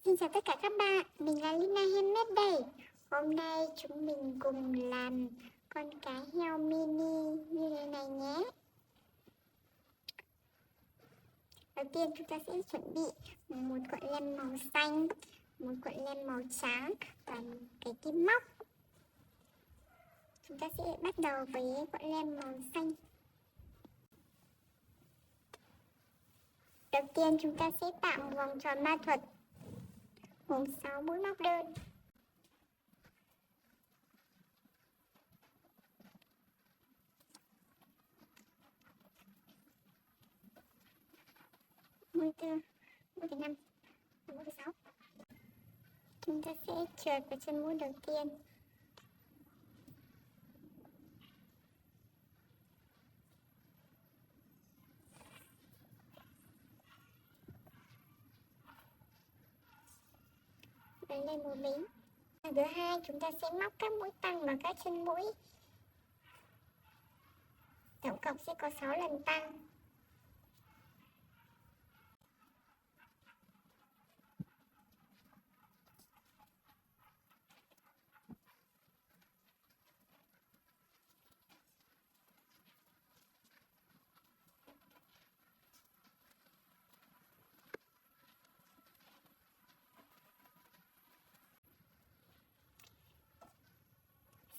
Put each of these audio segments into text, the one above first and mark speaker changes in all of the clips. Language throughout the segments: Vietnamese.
Speaker 1: Xin chào tất cả các bạn, mình là Lina Handmade đây. Hôm nay chúng mình cùng làm con cá heo mini như thế này nhé. Đầu tiên chúng ta sẽ chuẩn bị một cuộn len màu xanh, một cuộn len màu trắng và một cái kim móc. Chúng ta sẽ bắt đầu với cuộn len màu xanh. Đầu tiên chúng ta sẽ tạo một vòng tròn ma thuật gồm 6 mũi móc đơn. Mũi thứ 5, mũi thứ 6. Chúng ta sẽ trượt vào chân mũi đầu tiên. Đánh lên một lính. Thứ hai, chúng ta sẽ móc các mũi tăng vào các chân mũi. Tổng cộng sẽ có 6 lần tăng.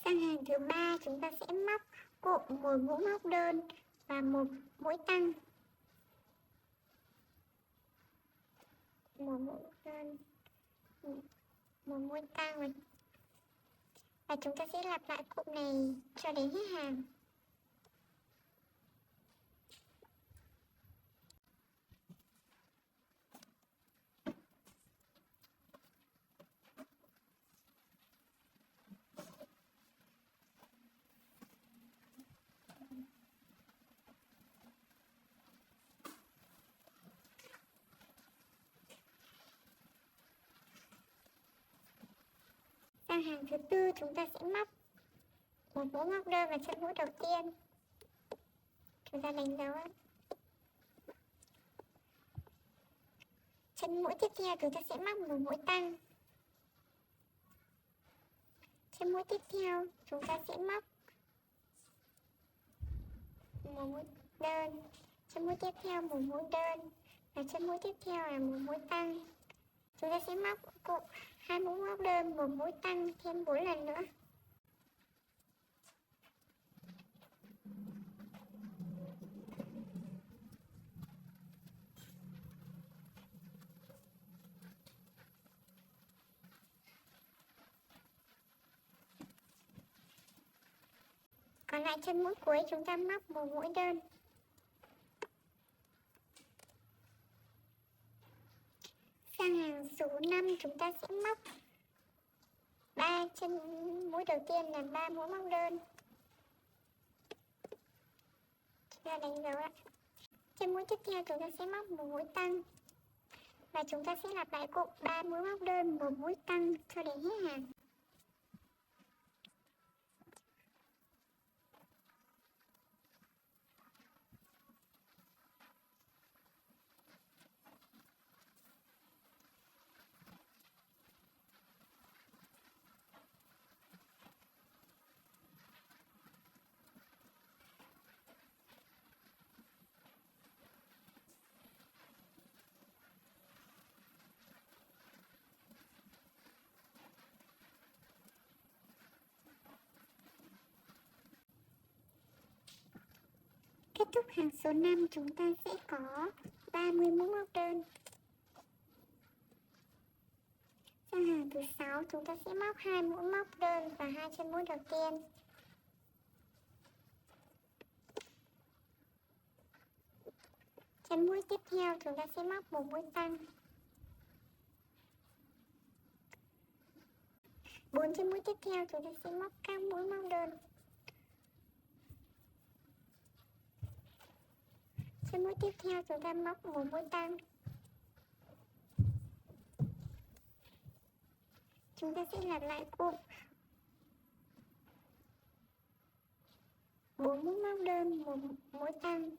Speaker 1: Sang hàng thứ ba, chúng ta sẽ móc cụm một mũi móc đơn và một mũi tăng. Một mũi đơn, một mũi tăng. Và chúng ta sẽ lặp lại cụm này cho đến hết hàng. Sang hàng thứ tư, chúng ta sẽ móc một mũi móc đơn vào chân mũi đầu tiên. Chúng ta đánh dấu. Chân mũi tiếp theo chúng ta sẽ móc một mũi tăng. Chân mũi tiếp theo chúng ta sẽ móc một mũi đơn. Chân mũi tiếp theo một mũi đơn. Và chân mũi tiếp theo là một mũi tăng. Chúng ta sẽ móc cụm 2 mũi móc đơn, một mũi tăng thêm 4 lần nữa. Còn lại chân mũi cuối chúng ta móc một mũi đơn. Sang hàng số 5 chúng ta sẽ móc 3 chân mũi đầu tiên là 3 mũi móc đơn. Chúng ta đánh dấu ạ. Chân mũi tiếp theo chúng ta sẽ móc một mũi tăng. Và chúng ta sẽ lặp lại cụm 3 mũi móc đơn, một mũi tăng cho đến hết hàng. Kết thúc hàng số 5 chúng ta sẽ có 30 mũi móc đơn. Sang hàng thứ 6 chúng ta sẽ móc 2 mũi móc đơn và 2 chân mũi đầu tiên. Chân mũi tiếp theo chúng ta sẽ móc một mũi tăng. 4 chân mũi tiếp theo chúng ta sẽ móc các mũi móc đơn. Chân mũi tiếp theo chúng ta móc một mũi tăng. Chúng ta sẽ lặp lại cụm 4 mũi móc đơn, một mũi tăng.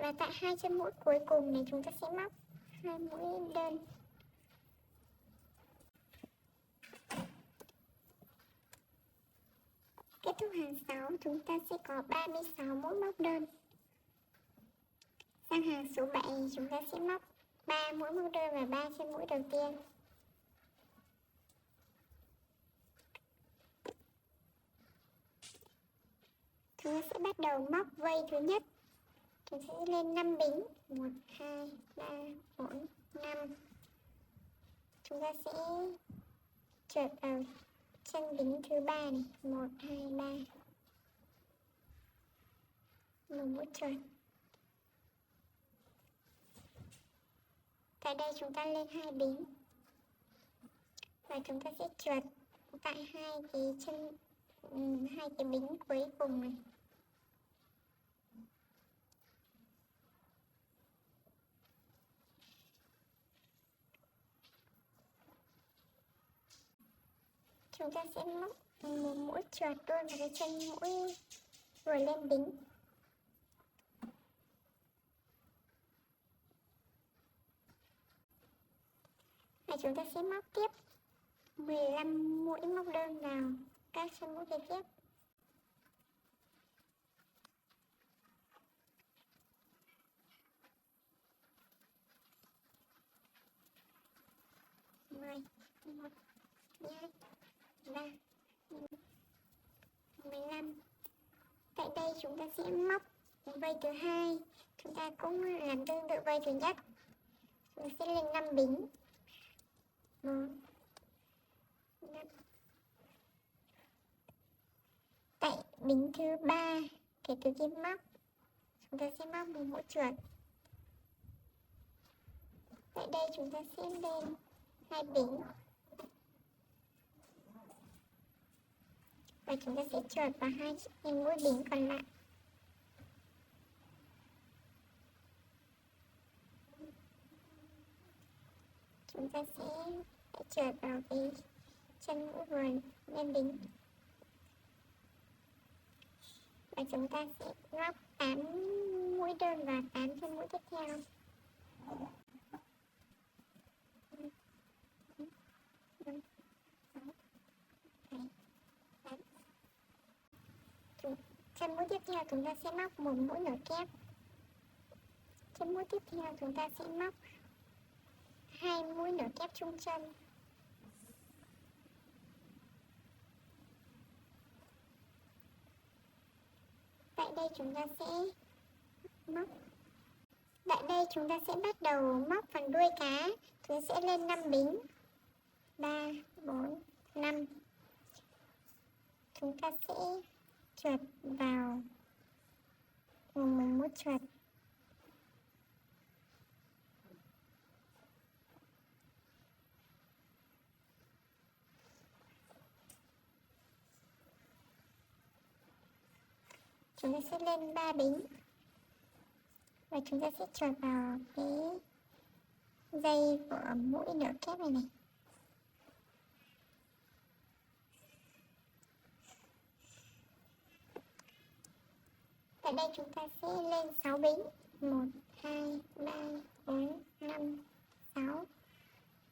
Speaker 1: Và tại hai chân mũi cuối cùng này chúng ta sẽ móc 2 mũi đơn. Kết thúc hàng 6 chúng ta sẽ có 36 mũi móc đơn. Sang hàng số 7 chúng ta sẽ móc 3 mũi móc đơn và 3 chân mũi đầu tiên. Chúng ta sẽ bắt đầu móc vây thứ nhất. Chúng ta sẽ lên 5 bính, 1 2 3 4 5. Chúng ta sẽ trượt vào chân bính thứ 3 này, 1 2 3. Một mũi trượt. Tại đây chúng ta lên 2 bính. Và chúng ta sẽ trượt tại hai cái bính cuối cùng này. Chúng ta sẽ móc một mũi trượt luôn vào cái chân mũi vừa lên bính. Và chúng ta sẽ móc tiếp 15 mũi móc đơn vào các chân mũi kế tiếp. Mười, 1, 2, 3, 15. Tại đây chúng ta sẽ móc vây thứ hai. Chúng ta cũng làm tương tự vây thứ nhất. Chúng ta sẽ lên 5 bính. 1, 5. Tại bính thứ 3 kể từ khi móc, chúng ta sẽ móc một mũi trượt. Tại đây chúng ta sẽ lên 2 bính. Và chúng ta sẽ trượt vào hai mũi bính còn lại. Chúng ta sẽ trượt vào cái chân mũi vừa lên bính. Và chúng ta sẽ móc 8 mũi đơn và 8 chân mũi tiếp theo. Chân mũi tiếp theo chúng ta sẽ móc một mũi nở kép. Chân mũi tiếp theo chúng ta sẽ móc 2 mũi nở kép trung chân. Tại đây chúng ta sẽ móc. Tại đây chúng ta sẽ bắt đầu móc phần đuôi cá. Chúng ta sẽ lên 5 bính. 3, 4, 5. Chúng ta sẽ trượt vào một mũi trượt. Chúng ta sẽ lên 3 bính. Và chúng ta sẽ trượt vào cái dây của mũi nở kép này này. Tại đây chúng ta sẽ lên 6 bính. 1, 2, 3, 4, 5, 6.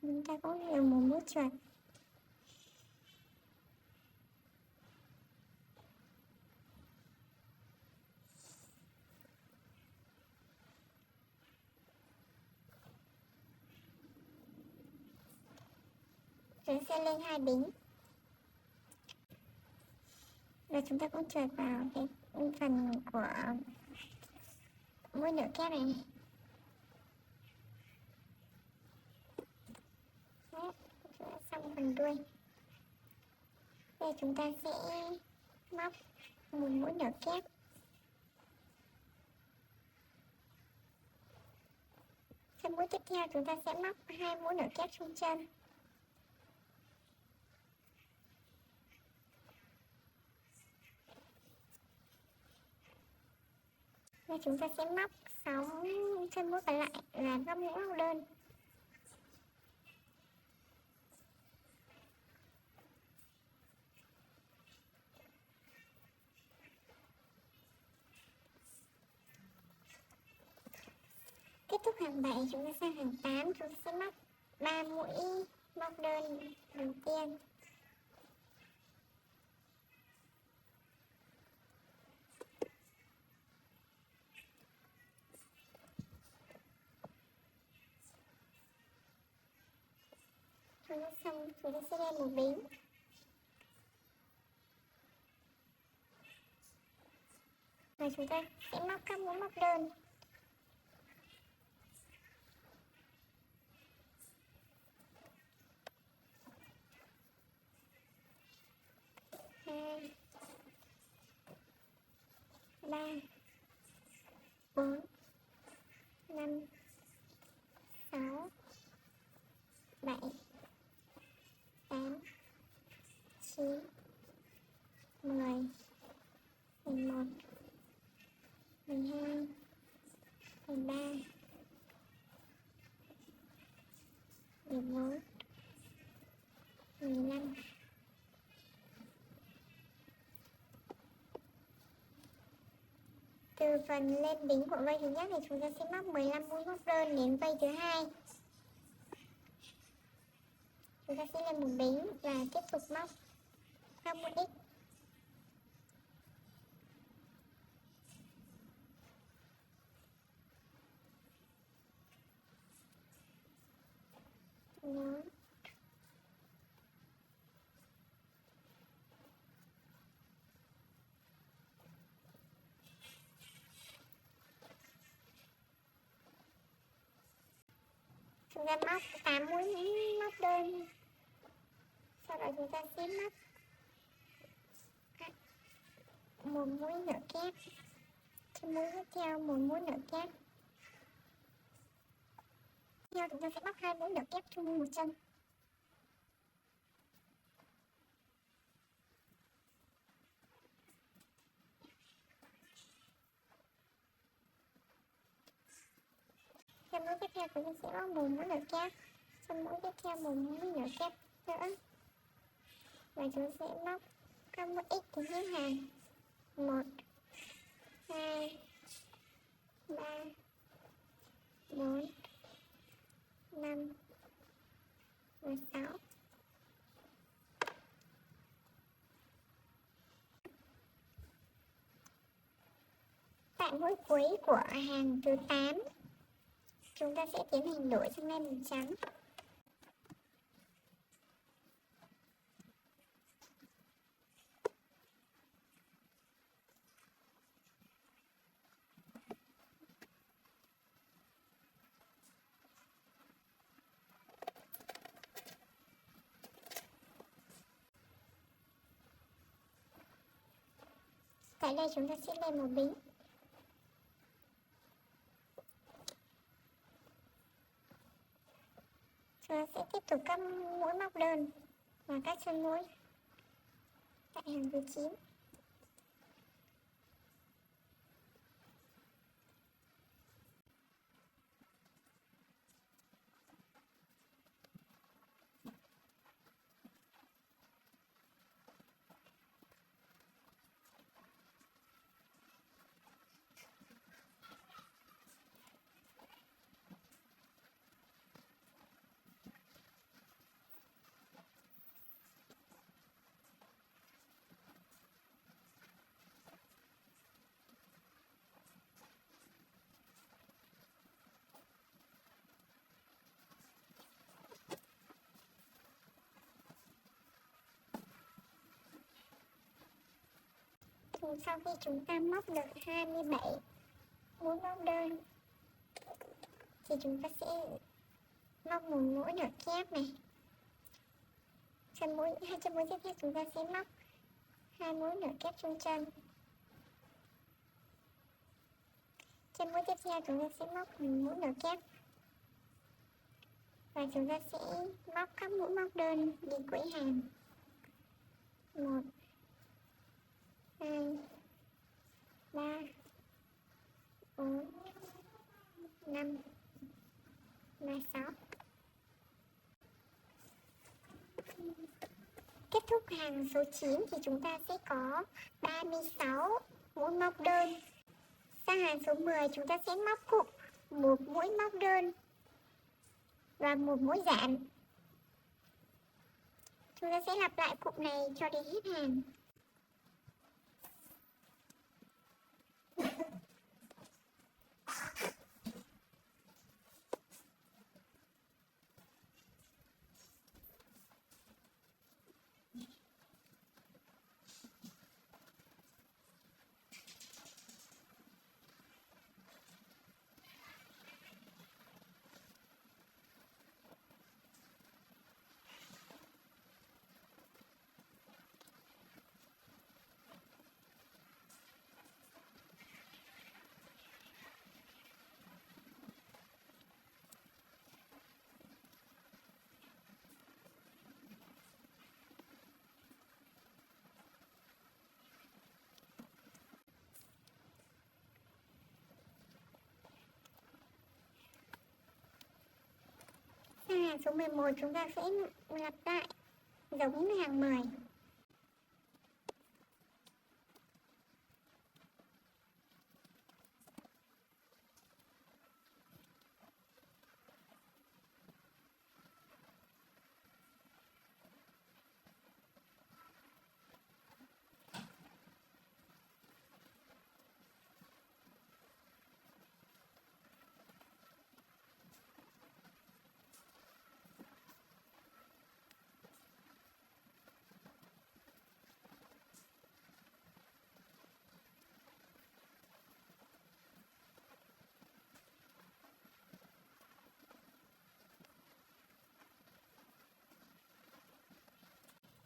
Speaker 1: Chúng ta cũng đều một mũi trượt. Chúng sẽ lên 2 bính. Và chúng ta cũng trượt vào cái phần của mũi nở kép này này. Đấy, chúng ta xong phần đuôi. Đây chúng ta sẽ móc một mũi nở kép. Chân mũi tiếp theo chúng ta sẽ móc 2 mũi nở kép trung chân. Và chúng ta sẽ móc 6 chân mũi còn lại là góc mũi móc đơn. thúc hàng 7 chúng ta sang hàng 8, chúng ta sẽ móc 3 mũi móc đơn đầu tiên. Xong chúng ta sẽ lên một bính. Và chúng ta sẽ móc các mũi móc đơn. Hai, ba, 4, 5, 6, 7, 8, 9, 10, 11, 12, 13, 14, 15. Từ phần lên đính của vây thứ nhất thì chúng ta sẽ móc 15 mũi móc đơn đến vây thứ hai. Chúng ta sẽ lên một đính và tiếp tục móc các mũi x. Đó. Chúng ta móc 8 mũi móc đơn. Sau đó chúng ta sẽ móc một mũi nửa kép. Trên mũi tiếp theo một mũi nửa kép. Tiếp theo chúng ta sẽ móc 2 mũi nửa kép chung một chân. Trên mũi tiếp theo chúng ta sẽ móc một mũi nửa kép. Trên mũi tiếp theo một mũi nửa kép nữa. Và chúng sẽ móc các mũi x đến hết hàng. 1, 2, 3, 4, 5 và 6. Tại mũi cuối của hàng thứ 8, chúng ta sẽ tiến hành đổi sang len màu trắng. Tại đây chúng ta sẽ lên một bính. Chúng ta sẽ tiếp tục các mũi móc đơn và các chân mũi tại hàng thứ 9. Sau khi chúng ta móc được 27 mũi móc đơn thì chúng ta sẽ móc một mũi nửa kép này. Chân mũi tiếp theo chúng ta sẽ móc 2 mũi nửa kép chung chân. Chân mũi tiếp theo chúng ta sẽ móc một mũi nửa kép. Và chúng ta sẽ móc các mũi móc đơn đi cuối hàng. 1, 2, 3, 4, 5 và 6. Kết thúc hàng số 9 thì chúng ta sẽ có 36 mũi móc đơn. Sang hàng số 10 chúng ta sẽ móc cụm một mũi móc đơn và một mũi dạn. Chúng ta sẽ lặp lại cụm này cho đến hết hàng. Sang hàng số 11 chúng ta sẽ lặp lại giống như hàng 10.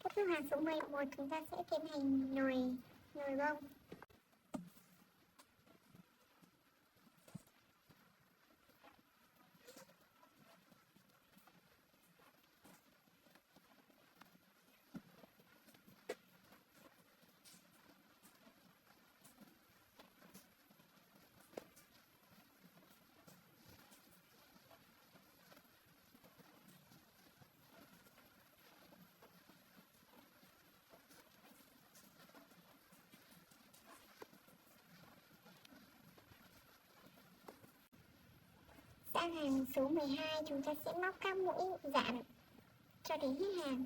Speaker 1: Tiếp theo hàng số 11 chúng ta sẽ tiến hành nhồi bông. Sang hàng số 12 chúng ta sẽ móc các mũi dạn cho đến hết hàng.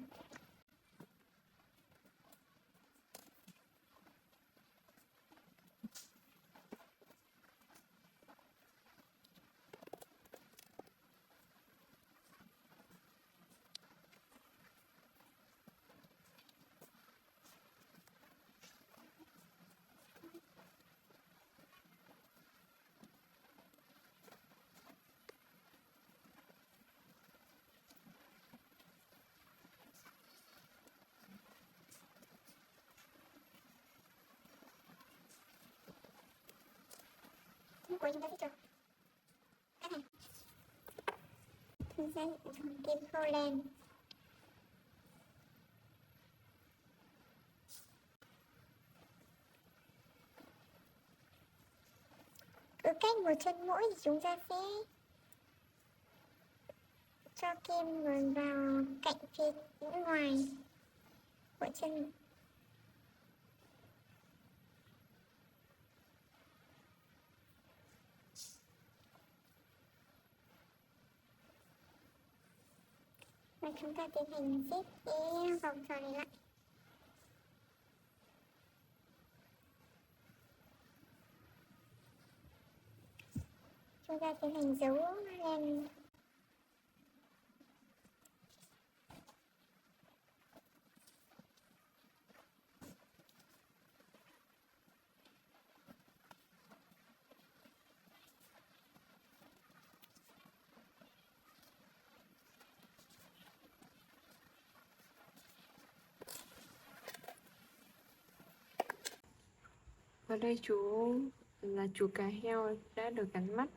Speaker 1: Cuối chúng ta sẽ cho các hàng. Chúng ta sẽ dùng kim khâu len. Cứ cách một chân mũi thì chúng ta sẽ cho kim vào cạnh phía ngoài của chân. Và chúng ta tiến hành xếp cái vòng tròn này lại. Chúng ta tiến hành giấu len.
Speaker 2: Ở đây chú là chú cá heo đã được gắn mắt